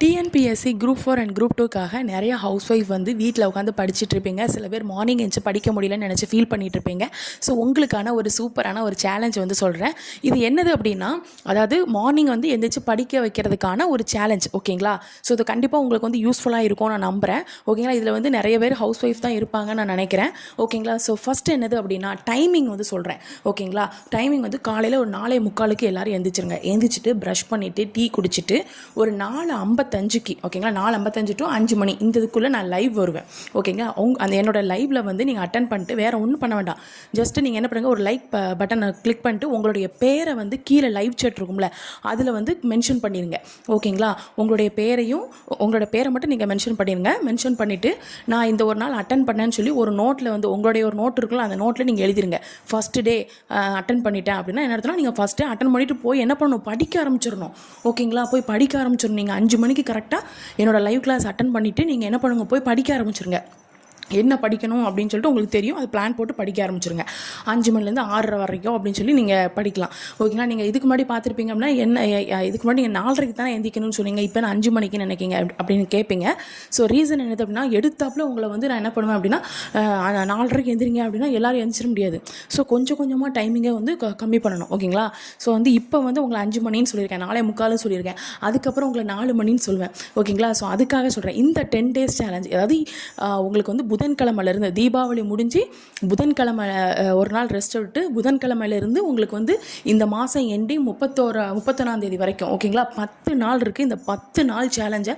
TNPSC group 4 and group 2க்காக நிறைய house wife வந்து வீட்டில் உட்காந்து படிச்சுட்டு இருப்பீங்க. சில பேர் மார்னிங் எழுந்து படிக்க முடியலன்னு நினச்சி ஃபீல் பண்ணிட்டு இருப்பீங்க. ஸோ உங்களுக்கான ஒரு சூப்பரான ஒரு சேலஞ்ச் வந்து சொல்கிறேன். இது என்னது அப்படின்னா, அதாவது மார்னிங் வந்து எந்திரிச்சு படிக்க வைக்கிறதுக்கான ஒரு சேலஞ்ச். ஓகேங்களா? ஸோ இது கண்டிப்பாக உங்களுக்கு வந்து யூஸ்ஃபுல்லாக இருக்கும் நான் நம்புகிறேன். ஓகேங்களா? இதில் வந்து நிறைய பேர் ஹவுஸ் ஒய்ஃப் தான் இருப்பாங்கன்னு நான் நினைக்கிறேன். ஓகேங்களா? ஸோ ஃபஸ்ட்டு என்னது அப்படின்னா, டைமிங் வந்து சொல்கிறேன். ஓகேங்களா? டைமிங் வந்து காலையில் ஒரு 4:45 எல்லோரும் எழுந்திரிச்சிருங்க. எழுந்திரிச்சிட்டு ப்ரஷ் பண்ணிவிட்டு டீ குடிச்சிட்டு ஒரு 4:55 ஓகேங்களா, 4:55 to 5 மணி இந்த இதுக்குள்ளே நான் லைவ் வருவேன். ஓகேங்களா? அந்த என்னோட லைவில் வந்து நீங்கள் அட்டன் பண்ணிட்டு வேறு ஒன்றும் பண்ண வேண்டாம். ஜஸ்ட்டு நீங்கள் என்ன பண்ணுங்கள், ஒரு லைக் பட்டனை கிளிக் பண்ணிட்டு உங்களுடைய பேரை வந்து கீழே லைவ் சேட் இருக்கும்ல, அதில் வந்து மென்ஷன் பண்ணிடுங்க. ஓகேங்களா? உங்களுடைய பேரையும் உங்களோட பேரை மட்டும் நீங்கள் மென்ஷன் பண்ணிடுங்க. மென்ஷன் பண்ணிவிட்டு நான் இந்த ஒரு நாள் அட்டன் பண்ணேன்னு சொல்லி ஒரு நோட்டில் வந்து உங்களுடைய ஒரு நோட் இருக்குல்ல, அந்த நோட்டில் நீங்கள் எழுதிருங்க. ஃபஸ்ட்டு டே அட்டன் பண்ணிட்டேன் அப்படின்னா என்ன இடத்துல நீங்கள் ஃபஸ்ட்டு அட்டன் பண்ணிவிட்டு போய் என்ன பண்ணணும், படிக்க ஆரம்பிச்சிடணும். ஓகேங்களா? போய் படிக்க ஆரம்பிச்சிடணும். நீங்கள் 5 மணிக்கு கரெக்டாக என்னோடய லைவ் கிளாஸ் அட்டன் பண்ணிவிட்டு நீங்கள் என்ன பண்ணுங்க, போய் படிக்க ஆரம்பிச்சிருங்க. என்ன படிக்கணும் அப்படின்னு சொல்லிட்டு உங்களுக்கு தெரியும், அது பிளான் போட்டு படிக்க ஆரம்பிச்சிருங்க. 5 மணிலேருந்து 6:30 வரைக்கும் அப்படின்னு சொல்லி நீங்கள் படிக்கலாம். ஓகேங்களா? நீங்கள் இதுக்கு முன்னாடி பார்த்துருப்பீங்க அப்படின்னா, இதுக்கு முன்னாடி நீங்கள் 4:30 தானே எந்திக்கணும்னு சொன்னீங்க, இப்போ நான் 5 மணிக்கு நினைக்கிங்க அப்படின்னு கேட்பீங்க. ஸோ ரீசன் என்னது அப்படின்னா, எடுத்தாப்புல உங்களை வந்து நான் என்ன பண்ணுவேன் அப்படின்னா, 4:30 எந்திரிங்க அப்படின்னா எல்லோரும் எந்திரிச்சிட முடியாது. ஸோ கொஞ்சம் கொஞ்சமாக டைமிங்கை வந்து கம்மி பண்ணணும். ஓகேங்களா? ஸோ வந்து இப்போ வந்து உங்களை 5 மணின்னு சொல்லியிருக்கேன், 4:45 சொல்லியிருக்கேன். அதுக்கப்புறம் உங்களை 4 மணின்னு சொல்லுவேன். ஓகேங்களா? ஸோ அதுக்காக சொல்கிறேன். இந்த 10 days சேலஞ்ச், அதாவது உங்களுக்கு வந்து புதன்கிழமையிலேருந்து தீபாவளி முடிஞ்சு புதன்கிழமை ஒரு நாள் ரெஸ்ட் விட்டு புதன்கிழமையிலேருந்து உங்களுக்கு வந்து இந்த மாதம் எண்டிங் 31ஆம் தேதி வரைக்கும், ஓகேங்களா, 10 நாள் இருக்குது. இந்த 10 நாள் சேலஞ்சை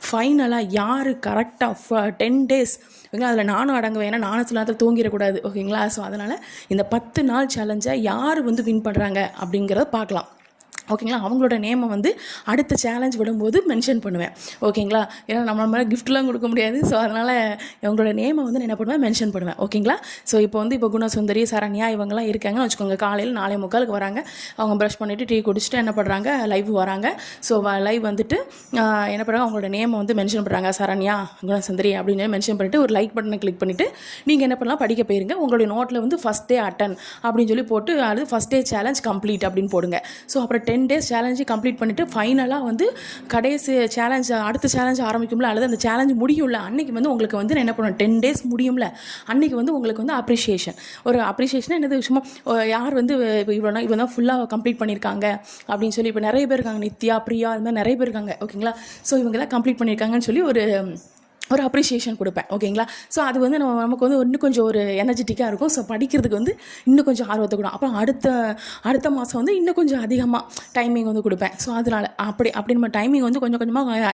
ஃபைனலாக யார் கரெக்டாக 10 days, ஓகேங்களா, அதில் நானும் அடங்குவேன். ஏன்னா நானும் சில நேரத்தில் தூங்கிடக்கூடாது. ஓகேங்களா? ஸோ அதனால் இந்த 10 நாள் சேலஞ்சை யார் வந்து வின் பண்ணுறாங்க அப்படிங்கிறத பார்க்கலாம். ஓகேங்களா? அவங்களோட நேமை வந்து அடுத்த சேலஞ்ச் விடும்போது மென்ஷன் பண்ணுவேன். ஓகேங்களா? ஏன்னா நம்ம மேலே கிஃப்ட்லாம் கொடுக்க முடியாது. ஸோ அதனால் இவங்களோட நேமை வந்து நான் என்ன பண்ணுவேன், மென்ஷன் பண்ணுவேன். ஓகேங்களா? ஸோ இப்போ குணசுந்தரி, சரண்யா இவங்கெல்லாம் இருக்காங்கன்னு வச்சுக்கோங்க. காலையில் 4:45 வராங்க. அவங்க ப்ரஷ் பண்ணிவிட்டு டீ குடிச்சிட்டு என்ன பண்ணுறாங்க, லைவ் வராங்க. ஸோ லைவ் வந்துட்டு என்ன பண்ணுறாங்க, அவங்களோட நேமை வந்து மென்ஷன் பண்ணுறாங்க, சரண்யா குணசுந்தரி அப்படின்னு மென்ஷன் பண்ணிவிட்டு ஒரு லைக் பட்டனை கிளிக் பண்ணிவிட்டு நீங்கள் என்ன பண்ணலாம், படிக்க போயிருங்க. உங்களுடைய நோட்டில் வந்து ஃபஸ்ட் டே அட்டன் அப்படின்னு சொல்லி போட்டு அது ஃபஸ்ட் டே சேலஞ்ச் கம்ப்ளீட் அப்படின்னு போடுங்க. ஸோ அப்புறம் 10 days சேலஞ்சு கம்ப்ளீட் பண்ணிவிட்டு ஃபைனலாக வந்து கடைசி சேலஞ்ச், அடுத்த சேலஞ்ச் ஆரம்பிக்கும்ல, அல்லது அந்த சேலஞ்ச் முடியும்ல, அன்றைக்கி வந்து உங்களுக்கு வந்து என்ன பண்ணுவேன், 10 days முடியும்ல, அன்றைக்கி வந்து உங்களுக்கு வந்து அப்ரிஷியேஷன். ஒரு அப்ரிஷியேஷன் என்னது, சும்மா யார் வந்து இப்போ இவ்வளோ தான் ஃபுல்லாக கம்ப்ளீட் பண்ணியிருக்காங்க அப்படின்னு சொல்லி, இப்போ நிறைய பேர் இருக்காங்க, நித்யா, பிரியா, அது மாதிரி நிறைய பேர் இருக்காங்க. ஓகேங்களா? ஸோ இவங்கெல்லாம் கம்ப்ளீட் பண்ணியிருக்காங்கன்னு சொல்லி ஒரு அப்ரிஷியேஷன் கொடுப்பேன். ஓகேங்களா? ஸோ அது வந்து நமக்கு வந்து இன்னும் கொஞ்சம் ஒரு எனர்ஜெட்டிக்காக இருக்கும். ஸோ படிக்கிறதுக்கு வந்து இன்னும் கொஞ்சம் ஆர்வத்தை கொடுக்கும். அப்புறம் அடுத்த மாதம் வந்து இன்னும் கொஞ்சம் அதிகமாக டைமிங் வந்து கொடுப்பேன். ஸோ அதனால் அப்படி நம்ம டைமிங் வந்து கொஞ்சம் கொஞ்சமாக